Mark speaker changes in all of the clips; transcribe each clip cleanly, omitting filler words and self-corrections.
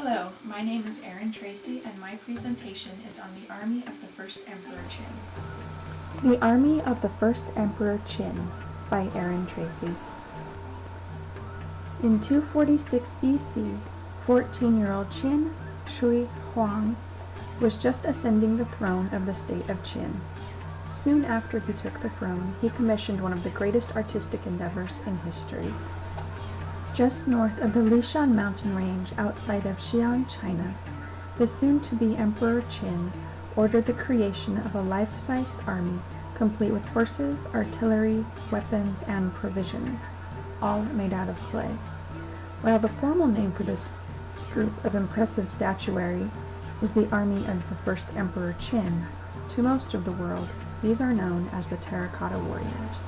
Speaker 1: Hello, my name is Erin Tracy and my presentation is on the Army of the First Emperor Qin.
Speaker 2: The Army of the First Emperor Qin by Erin Tracy. In 246 BC, 14-year-old Qin Shi Huang was just ascending the throne of the state of Qin. Soon after he took the throne, he commissioned one of the greatest artistic endeavors in history. Just north of the Lishan mountain range outside of Xi'an, China, the soon-to-be Emperor Qin ordered the creation of a life-sized army complete with horses, artillery, weapons, and provisions, all made out of clay. While the formal name for this group of impressive statuary is the Army of the First Emperor Qin, to most of the world, these are known as the Terracotta Warriors.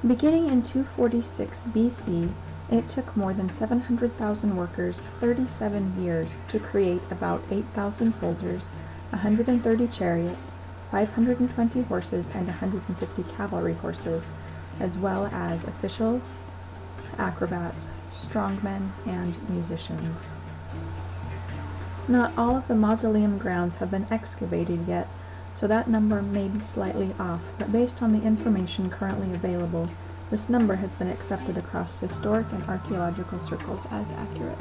Speaker 2: Beginning in 246 BC, it took more than 700,000 workers 37 years to create about 8,000 soldiers, 130 chariots, 520 horses, and 150 cavalry horses, as well as officials, acrobats, strongmen, and musicians. Not all of the mausoleum grounds have been excavated yet, so that number may be slightly off, but based on the information currently available, this number has been accepted across historic and archaeological circles as accurate.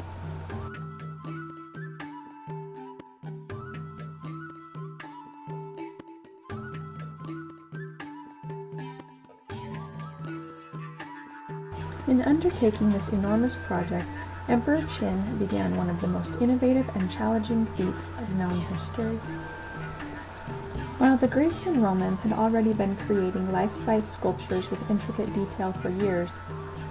Speaker 2: In undertaking this enormous project, Emperor Qin began one of the most innovative and challenging feats of known history. While the Greeks and Romans had already been creating life-size sculptures with intricate detail for years,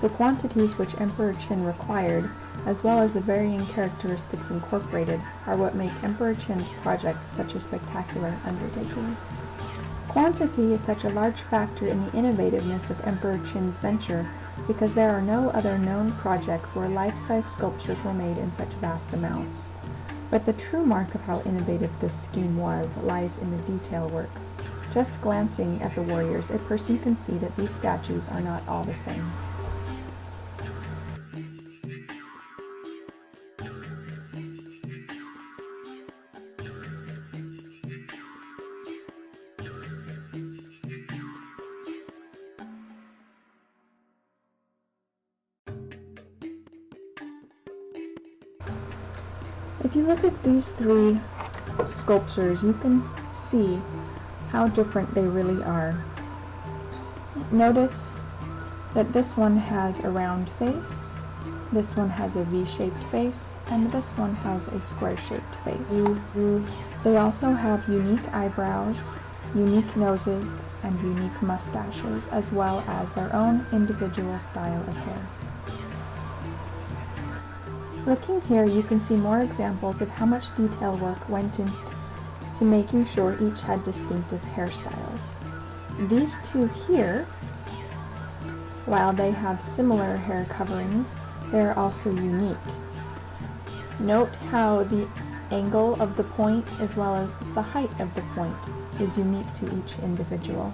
Speaker 2: the quantities which Emperor Qin required, as well as the varying characteristics incorporated, are what make Emperor Qin's project such a spectacular undertaking. Quantity is such a large factor in the innovativeness of Emperor Qin's venture because there are no other known projects where life-size sculptures were made in such vast amounts. But the true mark of how innovative this scheme was lies in the detail work. Just glancing at the warriors, a person can see that these statues are not all the same. If you look at these three sculptures, you can see how different they really are. Notice that this one has a round face, this one has a V-shaped face, and this one has a square-shaped face. They also have unique eyebrows, unique noses, and unique mustaches, as well as their own individual style of hair. Looking here, you can see more examples of how much detail work went into making sure each had distinctive hairstyles. These two here, while they have similar hair coverings, they are also unique. Note how the angle of the point as well as the height of the point is unique to each individual.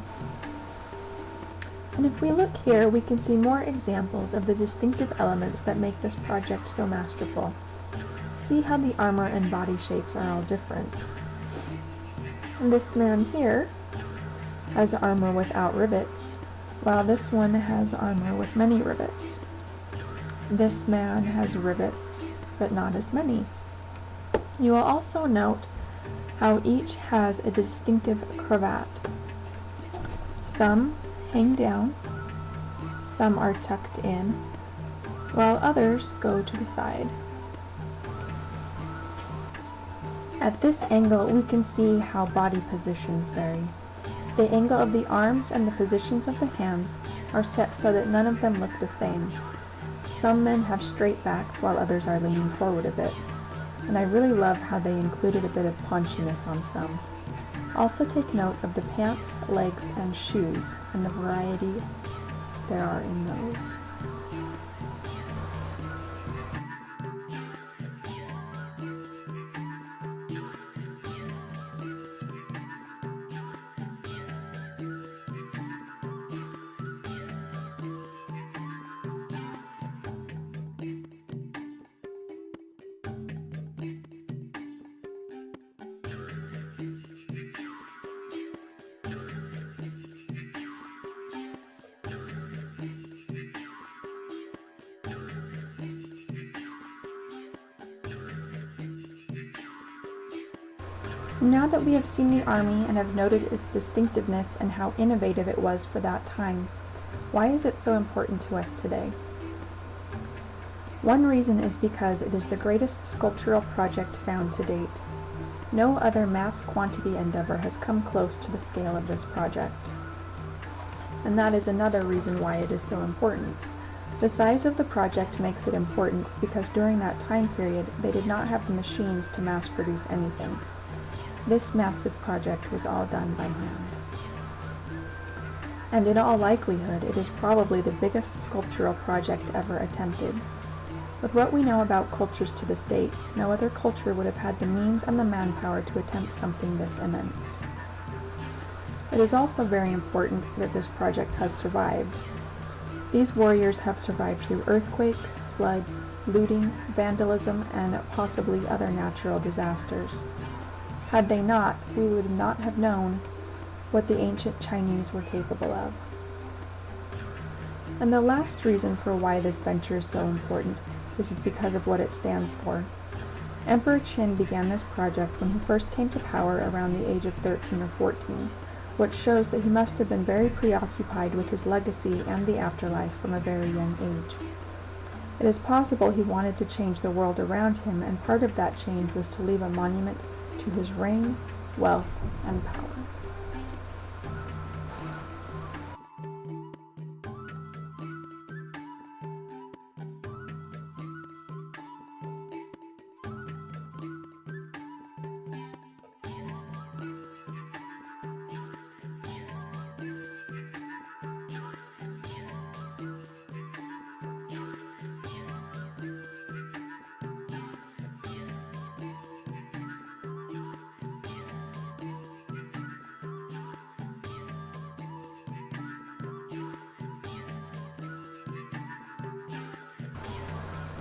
Speaker 2: And if we look here, we can see more examples of the distinctive elements that make this project so masterful. See how the armor and body shapes are all different. And this man here has armor without rivets, while this one has armor with many rivets. This man has rivets, but not as many. You will also note how each has a distinctive cravat. Some hang down, some are tucked in, while others go to the side. At this angle, we can see how body positions vary. The angle of the arms and the positions of the hands are set so that none of them look the same. Some men have straight backs while others are leaning forward a bit, and I really love how they included a bit of paunchiness on some. Also take note of the pants, legs, and shoes, and the variety there are in those. Now that we have seen the Army and have noted its distinctiveness and how innovative it was for that time, why is it so important to us today? One reason is because it is the greatest sculptural project found to date. No other mass quantity endeavor has come close to the scale of this project. And that is another reason why it is so important. The size of the project makes it important because during that time period they did not have the machines to mass produce anything. This massive project was all done by hand. And in all likelihood, it is probably the biggest sculptural project ever attempted. With what we know about cultures to this date, no other culture would have had the means and the manpower to attempt something this immense. It is also very important that this project has survived. These warriors have survived through earthquakes, floods, looting, vandalism, and possibly other natural disasters. Had they not, we would not have known what the ancient Chinese were capable of. And the last reason for why this venture is so important is because of what it stands for. Emperor Qin began this project when he first came to power around the age of 13 or 14, which shows that he must have been very preoccupied with his legacy and the afterlife from a very young age. It is possible he wanted to change the world around him, and part of that change was to leave a monument to his reign, wealth, and power.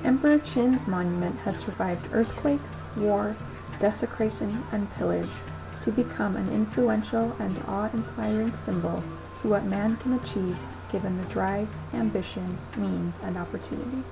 Speaker 2: Emperor Qin's monument has survived earthquakes, war, desecration, and pillage to become an influential and awe-inspiring symbol to what man can achieve given the drive, ambition, means, and opportunity.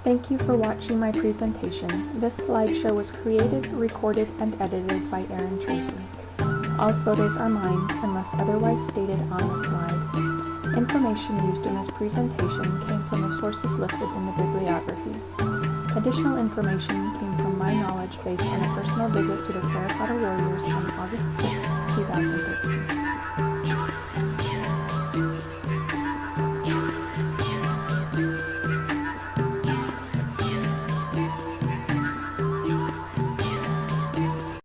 Speaker 2: Thank you for watching my presentation. This slideshow was created, recorded, and edited by Aaron Tracy. All photos are mine unless otherwise stated on the slide. Information used in this presentation came from the sources listed in the bibliography. Additional information came from my knowledge based on a personal visit to the Terracotta Warriors on August 6, 2013.